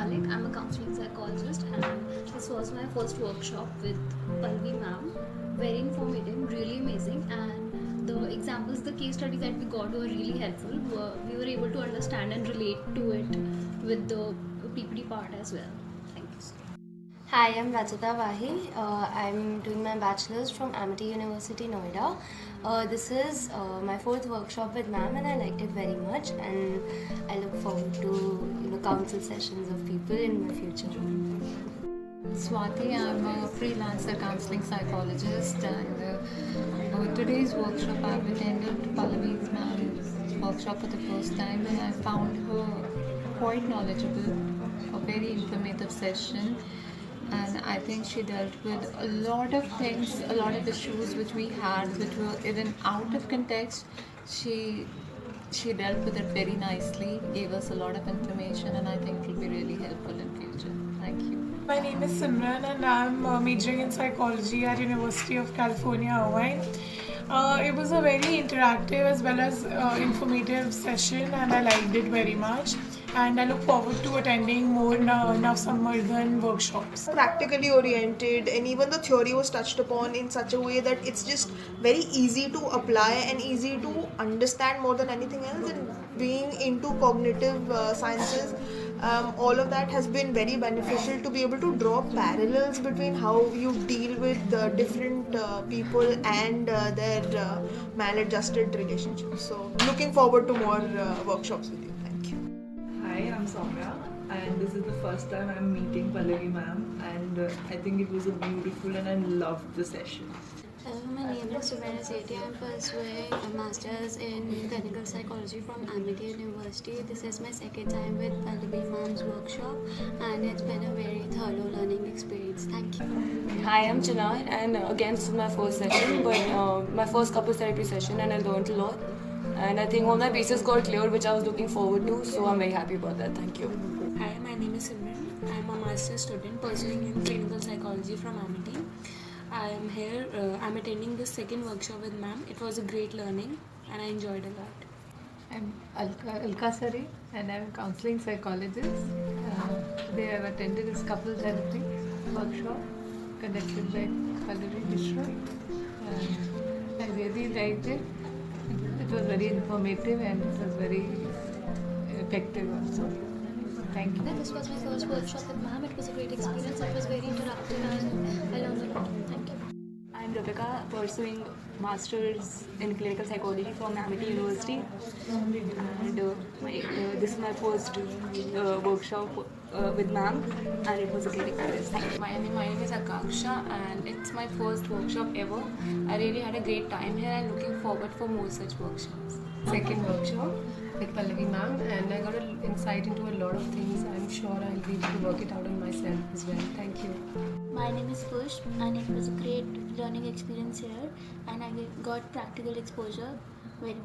Malik. I'm a counseling psychologist, and this was my first workshop with Pallavi ma'am. Very informative, really amazing, and the examples, the case studies that we got were really helpful. We were able to understand and relate to it with the PPT part as well. Thank you. Hi, I'm Rajita Vahi. I'm doing my bachelor's from Amity University, Noida. This is my fourth workshop with ma'am, and I liked it very much. And I look forward to counsel sessions of people in my future. Swati, I'm a freelancer counseling psychologist, and today's workshop I've attended Pallavi's ma'am's workshop for the first time, and I found her quite knowledgeable, a very informative session. And I think she dealt with a lot of things, a lot of issues which we had, which were even out of context. She dealt with it very nicely, gave us a lot of information, and I think it will be really helpful in future. Thank you. My name is Simran, and I'm majoring in psychology at University of California, Irvine. It was a very interactive as well as informative session, and I liked it very much. And I look forward to attending more Navsamardhan workshops. Practically oriented, and even the theory was touched upon in such a way that it's just very easy to apply and easy to understand more than anything else. And being into cognitive sciences, all of that has been very beneficial to be able to draw parallels between how you deal with different people and their maladjusted relationships. So looking forward to more workshops with you. Thank you. Hi, I'm Soumya, and this is the first time I'm meeting Pallavi ma'am, and I think it was a beautiful and I loved the session. Hello, my name is Subaina Sethi. I'm pursuing a master's in clinical psychology from Amity University. This is my second time with Pallavi ma'am's workshop, and it's been a very thorough learning experience. Thank you. Hi, I'm Chinar, and again this is my first session, but my first couples therapy session, and I learned a lot. And I think all my bases got cleared, which I was looking forward to, so I'm very happy about that. Thank you. Hi, my name is Simran. I'm a master's student pursuing in clinical psychology from Amity. I'm here, I'm attending this second workshop with ma'am. It was a great learning and I enjoyed a lot. I'm Alka Sari, and I'm a counseling psychologist. Today I've attended this couple therapy workshop conducted by Pallavi Mishra. I really liked it. It was very informative and it was very effective also. Thank you. This was my first workshop with ma'am. It was a great experience. It was very interactive and I learned a lot. Thank you. I'm Rebecca, pursuing Masters in Clinical Psychology from Amity University. And this is my first workshop with ma'am, and it was a great experience. Thank you. My name is Akanksha, and it's my first workshop ever. I really had a great time here and looking forward for more such workshops. Second workshop with Pallavi ma'am, and I got an insight into a lot of things. I'm sure I'll be able to work it out on myself as well. Thank you. My name is Push, and it was a great learning experience here, and I got practical exposure. Very